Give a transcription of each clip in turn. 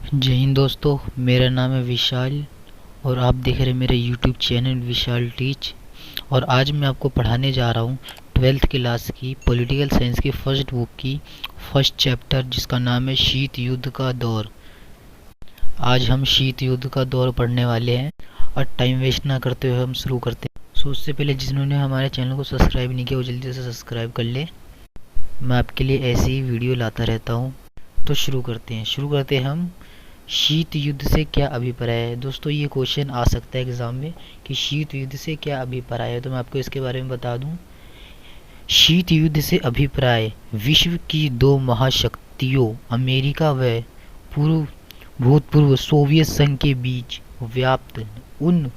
जय हिंद दोस्तों, मेरा नाम है विशाल और आप देख रहे हैं मेरे YouTube चैनल विशाल टीच। और आज मैं आपको पढ़ाने जा रहा हूँ 12th क्लास की पॉलिटिकल साइंस की फर्स्ट बुक की फर्स्ट चैप्टर, जिसका नाम है शीत युद्ध का दौर। आज हम शीत युद्ध का दौर पढ़ने वाले हैं और टाइम वेस्ट ना करते हुए हम शुरू करते हैं। सो उससे पहले जिन्होंने हमारे चैनल को सब्सक्राइब नहीं किया वो जल्दी से सब्सक्राइब कर ले। मैं आपके लिए ऐसी ही वीडियो लाता रहता हूँ। तो शुरू करते हैं हम। शीत युद्ध से क्या अभिप्राय है? दोस्तों, ये क्वेश्चन आ सकता है एग्जाम में कि शीत युद्ध से क्या अभिप्राय है, तो मैं आपको इसके बारे में बता दूं। शीत युद्ध से अभिप्राय विश्व की दो महाशक्तियों अमेरिका व पूर्व भूतपूर्व सोवियत संघ के बीच व्याप्त उन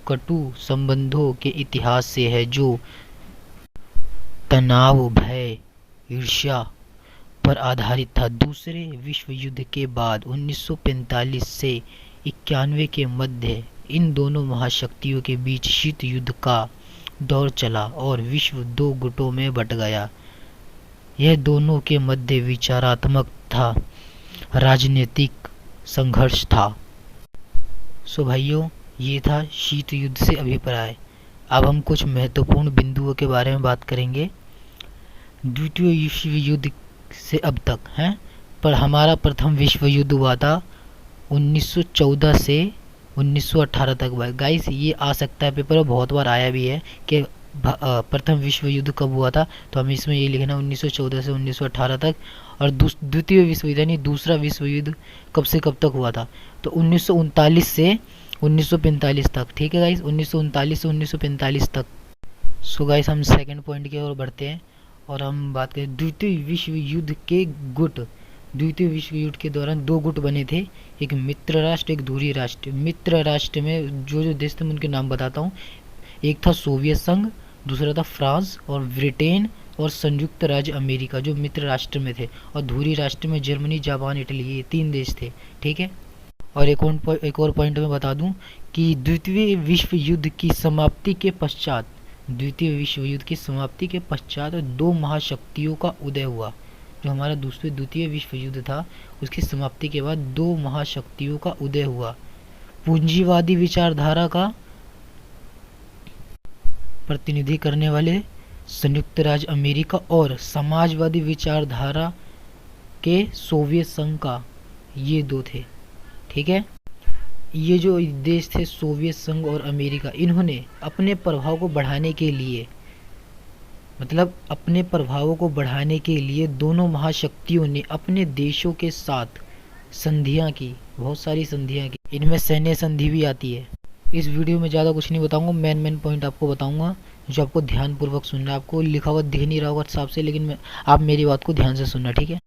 कटु संबंधों के इतिहास से है जो तनाव, भय, ईर्ष्या पर आधारित था। दूसरे विश्व युद्ध के बाद 1945 से 91 के मध्य इन दोनों महाशक्तियों के बीच शीत युद्ध का दौर चला और विश्व दो गुटों में बंट गया। यह दोनों के मध्य विचारात्मक था, राजनीतिक संघर्ष था। सो भाइयों, ये था शीत युद्ध से अभिप्राय। अब हम कुछ महत्वपूर्ण बिंदुओं के बारे में बात करेंगे द्वितीय विश्व युद्ध से अब तक हैं। पर हमारा प्रथम विश्व युद्ध हुआ था 1914 से 1918 तक। गाइस, ये आ सकता है पेपर में, बहुत बार आया भी है कि प्रथम विश्व युद्ध कब हुआ था, तो हमें इसमें ये लिखना 1914 से 1918 तक। और द्वितीय विश्व युद्ध यानी दूसरा विश्व युद्ध कब से कब तक हुआ था, तो 1939 से 1945 तक। ठीक है गाइस, 1939 से 1945 तक। सो गाइस, हम सेकंड पॉइंट की ओर बढ़ते हैं और हम बात करें द्वितीय विश्व युद्ध के गुट। द्वितीय विश्व युद्ध के दौरान दो गुट बने थे, एक मित्र राष्ट्र, एक दूरी राष्ट्र। मित्र राष्ट्र में जो जो देश थे मैं उनके नाम बताता हूँ। एक था सोवियत संघ, दूसरा था फ्रांस और ब्रिटेन और संयुक्त राज्य अमेरिका, जो मित्र राष्ट्र में थे। और धुरी राष्ट्र में जर्मनी, जापान, इटली, ये तीन देश थे। ठीक है। और एक और पॉइंट में बता दूं कि द्वितीय विश्व युद्ध की समाप्ति के पश्चात दो महाशक्तियों का उदय हुआ। जो हमारा द्वितीय विश्व युद्ध था, उसकी समाप्ति के बाद दो महाशक्तियों का उदय हुआ। पूंजीवादी विचारधारा का प्रतिनिधि करने वाले संयुक्त राज्य अमेरिका और समाजवादी विचारधारा के सोवियत संघ का, ये दो थे। ठीक है। ये जो देश थे सोवियत संघ और अमेरिका, इन्होंने अपने प्रभाव को बढ़ाने के लिए दोनों महाशक्तियों ने अपने देशों के साथ संधियां की, बहुत सारी संधियां की। इनमें सैन्य संधि भी आती है। इस वीडियो में ज़्यादा कुछ नहीं बताऊंगा, मेन पॉइंट आपको बताऊंगा जो आपको ध्यानपूर्वक सुनना है। आपको लिखा हुआ दिख नहीं रहा होगा साफ से, लेकिन आप मेरी बात को ध्यान से सुनना। ठीक है।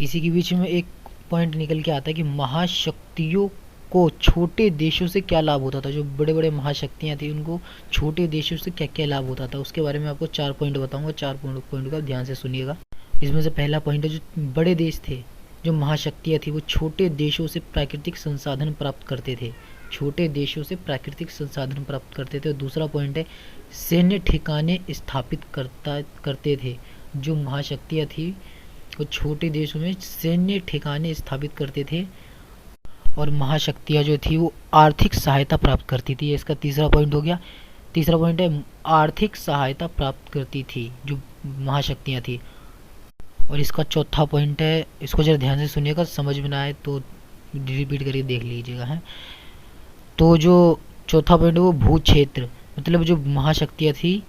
इसी के बीच में एक पॉइंट निकल के आता है कि महाशक्तियों को छोटे देशों से क्या लाभ होता था। जो बड़े बड़े महाशक्तियाँ थी, उनको छोटे देशों से क्या क्या लाभ होता था, उसके बारे में आपको 4 पॉइंट बताऊंगा। 4 पॉइंट का ध्यान से सुनिएगा। इसमें से पहला पॉइंट है, जो बड़े देश थे, जो महाशक्तियाँ थी, वो छोटे देशों से प्राकृतिक संसाधन प्राप्त करते थे। और दूसरा पॉइंट है, सैन्य ठिकाने स्थापित करते थे। जो महाशक्तियाँ थी वो छोटे देशों में सैन्य ठिकाने स्थापित करते थे और महाशक्तियाँ जो थी वो आर्थिक सहायता प्राप्त करती थी। इसका तीसरा पॉइंट हो गया। तीसरा पॉइंट है, आर्थिक सहायता प्राप्त करती थी जो महाशक्तियाँ थी। और इसका चौथा पॉइंट है, इसको जरा ध्यान से सुनिएगा, समझ में ना आए तो रिपीट करके देख लीजिएगा है। तो जो चौथा पॉइंट है वो भू क्षेत्र, मतलब जो महाशक्तियाँ थी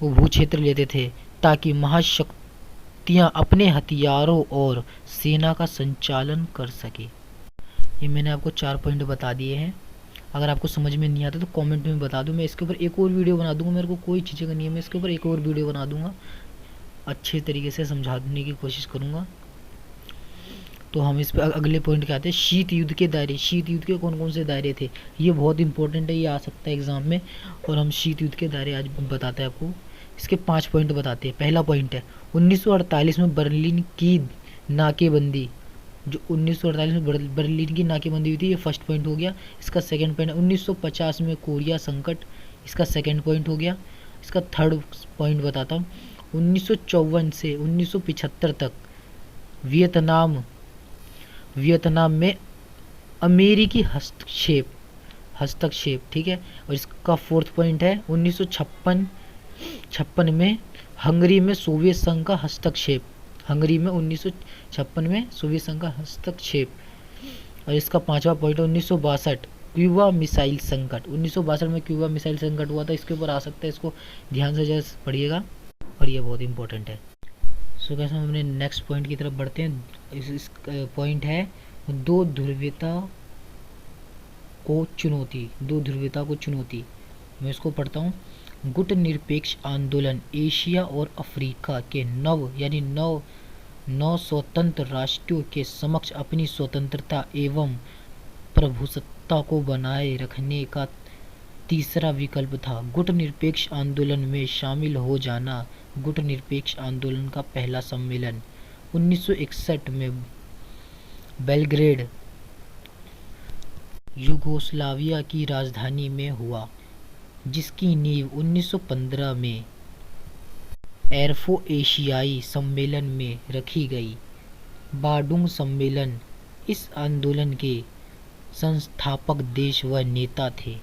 वो भू क्षेत्र लेते थे ताकि महाशक्तियाँ अपने हथियारों और सेना का संचालन कर सके। ये मैंने आपको 4 पॉइंट बता दिए हैं। अगर आपको समझ में नहीं आता तो कमेंट में बता दो, मैं इसके ऊपर एक और वीडियो बना दूंगा। मेरे को कोई चीज़ें नहीं है, मैं इसके ऊपर एक और वीडियो बना दूंगा, अच्छे तरीके से समझाने की कोशिश करूंगा। तो हम इस पर अगले पॉइंट के आते हैं, शीत युद्ध के दायरे। शीत युद्ध के कौन कौन से दायरे थे, ये बहुत इंपॉर्टेंट है, ये आ सकता है एग्जाम में। और हम शीत युद्ध के दायरे आज बताते हैं आपको। इसके 5 पॉइंट बताते हैं। पहला पॉइंट है 1948 में बर्लिन की नाकेबंदी। जो 1948 में बर्लिन की नाकेबंदी हुई थी, ये फर्स्ट पॉइंट हो गया। इसका सेकंड पॉइंट है 1950 में कोरिया संकट। इसका सेकंड पॉइंट हो गया। इसका थर्ड पॉइंट बताता हूँ, 1954 से 1975 तक वियतनाम में अमेरिकी हस्तक्षेप, ठीक है। और इसका फोर्थ पॉइंट है 1956 में हंगरी में सोवियत संघ का हस्तक्षेप। हंगरी में 1956 में सोवियत संघ का हस्तक्षेप। और इसका पांचवा पॉइंट 1962 क्यूबा मिसाइल संकट। 1962 में क्यूबा मिसाइल संकट हुआ था, इसके ऊपर आ सकता है, इसको ध्यान से जैसे पढ़िएगा और ये बहुत इंपॉर्टेंट है। सो कैसे हम अपने नेक्स्ट पॉइंट की तरफ बढ़ते हैं। इस पॉइंट है दो ध्रुवीयता को चुनौती। मैं इसको पढ़ता हूँ। गुट निरपेक्ष आंदोलन एशिया और अफ्रीका के नौ स्वतंत्र राष्ट्रों के समक्ष अपनी स्वतंत्रता एवं प्रभुसत्ता को बनाए रखने का तीसरा विकल्प था। गुट निरपेक्ष आंदोलन में शामिल हो जाना। गुट निरपेक्ष आंदोलन का पहला सम्मेलन 1961 में बेलग्रेड यूगोस्लाविया की राजधानी में हुआ, जिसकी नींव 1915 में एर्फो एशियाई सम्मेलन में रखी गई। बाडुंग सम्मेलन इस आंदोलन के संस्थापक देश व नेता थे।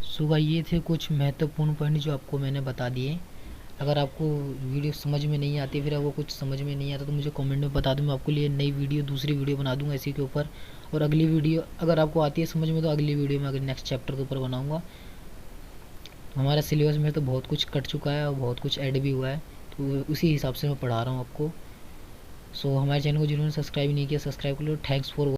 सो ये थे कुछ महत्वपूर्ण पॉइंट जो आपको मैंने बता दिए। अगर आपको वीडियो समझ में नहीं आती, फिर आपको कुछ समझ में नहीं आता, तो मुझे कमेंट में बता दो। मैं आपके लिए नई वीडियो, दूसरी वीडियो बना दूंगा इसी के ऊपर। और अगली वीडियो अगर आपको आती है समझ में, तो अगली वीडियो में अगर नेक्स्ट चैप्टर के ऊपर बनाऊंगा। हमारा सिलेबस में तो बहुत कुछ कट चुका है और बहुत कुछ ऐड भी हुआ है, तो उसी हिसाब से मैं पढ़ा रहा हूँ आपको। सो हमारे चैनल को जिन्होंने सब्सक्राइब नहीं किया, सब्सक्राइब कर लो। Thanks for